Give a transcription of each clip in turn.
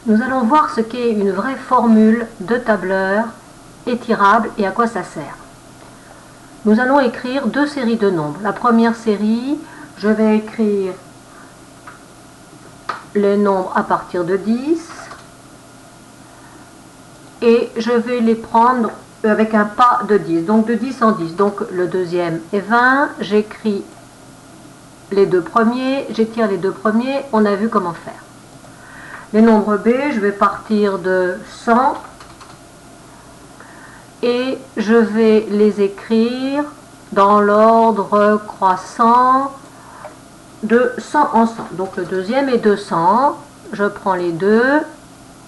Nous allons voir ce qu'est une vraie formule de tableur étirable et à quoi ça sert. Nous allons écrire deux séries de nombres. La première série, je vais écrire les nombres à partir de 10 et je vais les prendre avec un pas de 10, donc de 10 en 10. Donc le deuxième est 20, j'écris les deux premiers, j'étire les deux premiers, on a vu comment faire. Les nombres B, je vais partir de 100 et je vais les écrire dans l'ordre croissant de 100 en 100. Donc le deuxième est 200, je prends les deux,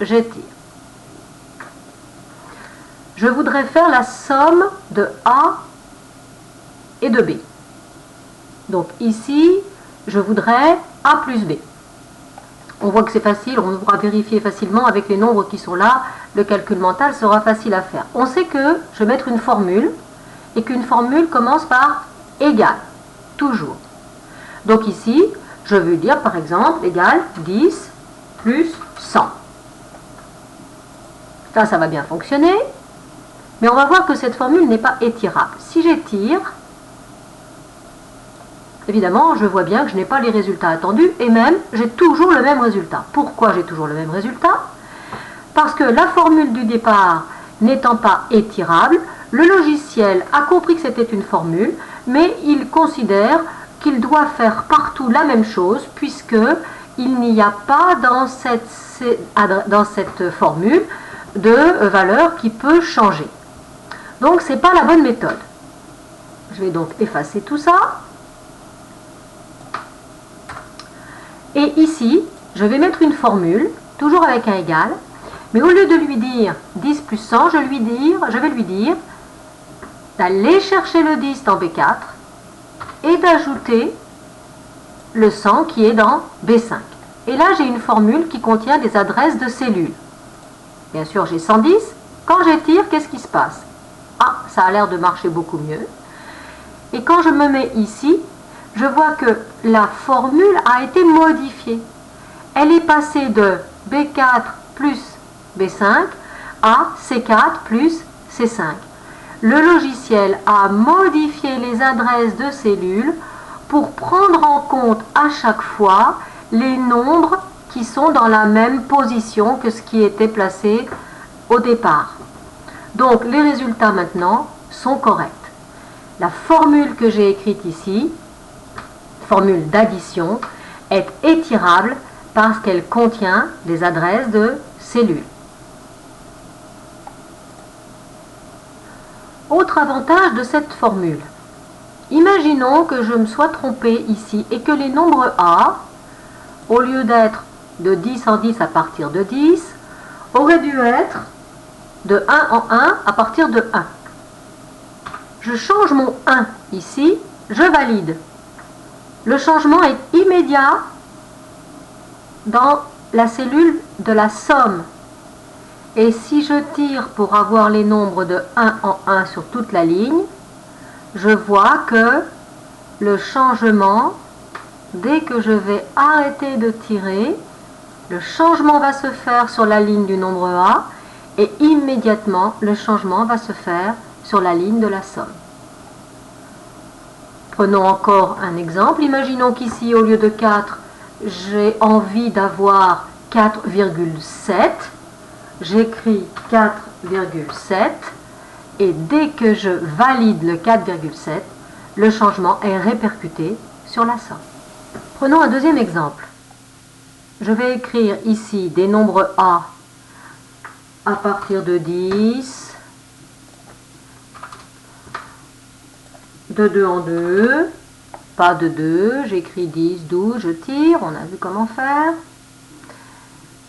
j'étire. Je voudrais faire la somme de A et de B. Donc ici, je voudrais A plus B. On voit que c'est facile, on pourra vérifier facilement avec les nombres qui sont là, le calcul mental sera facile à faire. On sait que je vais mettre une formule, et qu'une formule commence par égal, toujours. Donc ici, je vais dire par exemple égal 10 plus 100. Ça va bien fonctionner, mais on va voir que cette formule n'est pas étirable. Si j'étire, évidemment, je vois bien que je n'ai pas les résultats attendus et même, j'ai toujours le même résultat. Pourquoi j'ai toujours le même résultat? Parce que la formule du départ n'étant pas étirable, le logiciel a compris que c'était une formule, mais il considère qu'il doit faire partout la même chose puisqu'il n'y a pas dans cette formule de valeur qui peut changer. Donc, ce n'est pas la bonne méthode. Je vais donc effacer tout ça. Et ici, je vais mettre une formule, toujours avec un égal, mais au lieu de lui dire 10 plus 100, je vais lui dire d'aller chercher le 10 dans B4 et d'ajouter le 100 qui est dans B5. Et là, j'ai une formule qui contient des adresses de cellules. Bien sûr, j'ai 110. Quand j'étire, qu'est-ce qui se passe? Ah, ça a l'air de marcher beaucoup mieux. Et quand je me mets ici, je vois que la formule a été modifiée. Elle est passée de B4 plus B5 à C4 plus C5. Le logiciel a modifié les adresses de cellules pour prendre en compte à chaque fois les nombres qui sont dans la même position que ce qui était placé au départ. Donc les résultats maintenant sont corrects. La formule que j'ai écrite ici, formule d'addition, est étirable parce qu'elle contient des adresses de cellules. Autre avantage de cette formule. Imaginons que je me sois trompé ici et que les nombres A, au lieu d'être de 10 en 10 à partir de 10, auraient dû être de 1 en 1 à partir de 1. Je change mon 1 ici, je valide. Le changement est immédiat dans la cellule de la somme. Et si je tire pour avoir les nombres de 1 en 1 sur toute la ligne, je vois que le changement, dès que je vais arrêter de tirer, le changement va se faire sur la ligne du nombre A et immédiatement le changement va se faire sur la ligne de la somme. Prenons encore un exemple. Imaginons qu'ici, au lieu de 4, j'ai envie d'avoir 4,7. J'écris 4,7 et dès que je valide le 4,7, le changement est répercuté sur la somme. Prenons un deuxième exemple. Je vais écrire ici des nombres A à partir de 10, de 2 en 2, pas de 2, j'écris 10, 12, je tire, on a vu comment faire.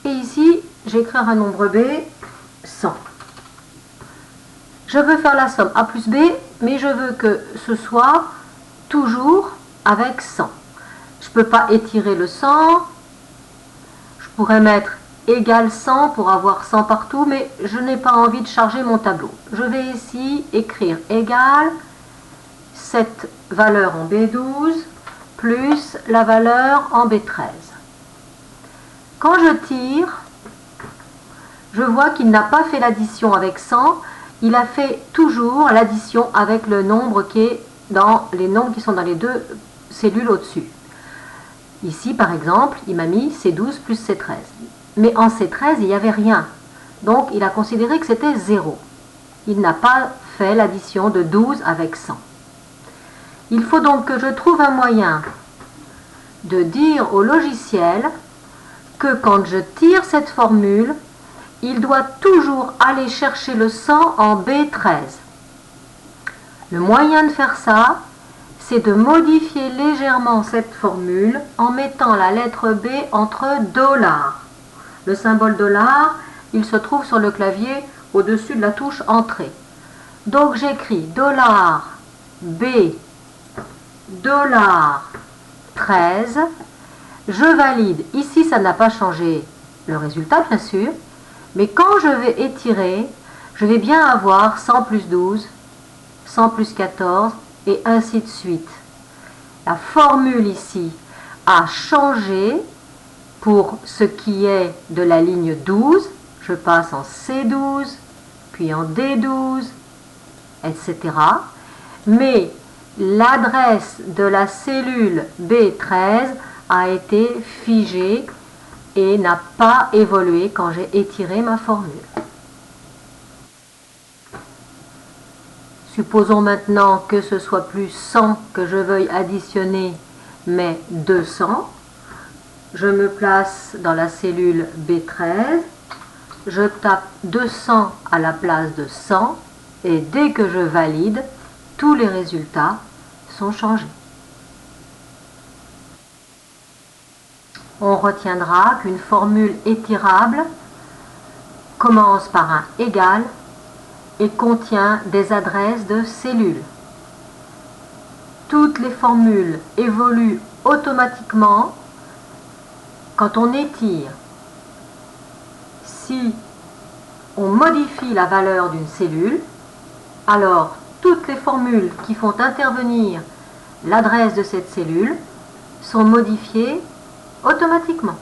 Et ici, j'écrire un nombre B, 100. Je veux faire la somme A plus B, mais je veux que ce soit toujours avec 100. Je ne peux pas étirer le 100. Je pourrais mettre égal 100 pour avoir 100 partout, mais je n'ai pas envie de charger mon tableau. Je vais ici écrire égal cette valeur en B12 plus la valeur en B13. Quand je tire, je vois qu'il n'a pas fait l'addition avec 100, il a fait toujours l'addition avec le nombre qui est dans les nombres qui sont dans les deux cellules au-dessus. Ici, par exemple, il m'a mis C12 plus C13. Mais en C13, il n'y avait rien. Donc, il a considéré que c'était 0. Il n'a pas fait l'addition de 12 avec 100. Il faut donc que je trouve un moyen de dire au logiciel que quand je tire cette formule, il doit toujours aller chercher le 100 en B13. Le moyen de faire ça, c'est de modifier légèrement cette formule en mettant la lettre B entre $. Le symbole $, il se trouve sur le clavier au-dessus de la touche Entrée. Donc j'écris $B, $13. Je valide. Ici, ça n'a pas changé le résultat, bien sûr. Mais quand je vais étirer, je vais bien avoir 100 plus 12, 100 plus 14, et ainsi de suite. La formule ici a changé pour ce qui est de la ligne 12. Je passe en C12, puis en D12, etc. Mais l'adresse de la cellule B13 a été figée et n'a pas évolué quand j'ai étiré ma formule. Supposons maintenant que ce soit plus 100 que je veuille additionner, mais 200. Je me place dans la cellule B13, je tape 200 à la place de 100, et dès que je valide, tous les résultats sont changés. On retiendra qu'une formule étirable commence par un égal et contient des adresses de cellules. Toutes les formules évoluent automatiquement quand on étire. Si on modifie la valeur d'une cellule, alors toutes les formules qui font intervenir l'adresse de cette cellule sont modifiées automatiquement.